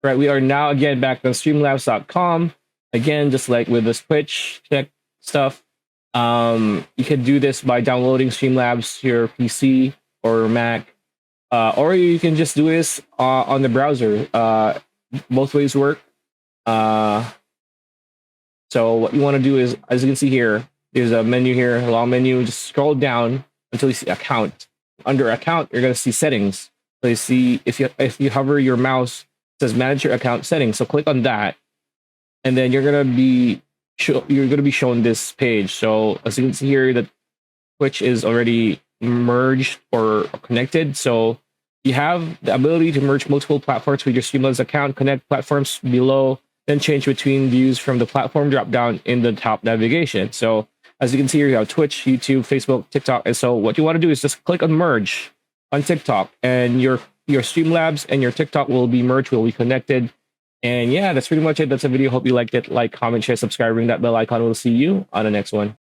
Right, we are now again back on streamlabs.com. Again, just like with this Twitch Connect stuff, you can do this by downloading Streamlabs to your PC or Mac, or you can just do this on the browser. Both ways work. So what you want to do is, as you can see here, there's a menu here, a long menu. Just scroll down until you see account. Under account, you're going to see settings. So you see if you hover your mouse, it says manage your account settings. So click on that, and then you're going to be shown this page. So as you can see here, that Twitch is already merged or connected. So you have the ability to merge multiple platforms with your Streamlabs account, connect platforms below, then change between views from the platform drop down in the top navigation. So as you can see here, you have Twitch, YouTube, Facebook, TikTok. And so what you want to do is just click on merge on TikTok, and your Streamlabs and your TikTok will be merged, will be connected. And yeah, that's pretty much it. That's a video. Hope you liked it. Like, comment, share, subscribe, ring that bell icon. We'll see you on the next one.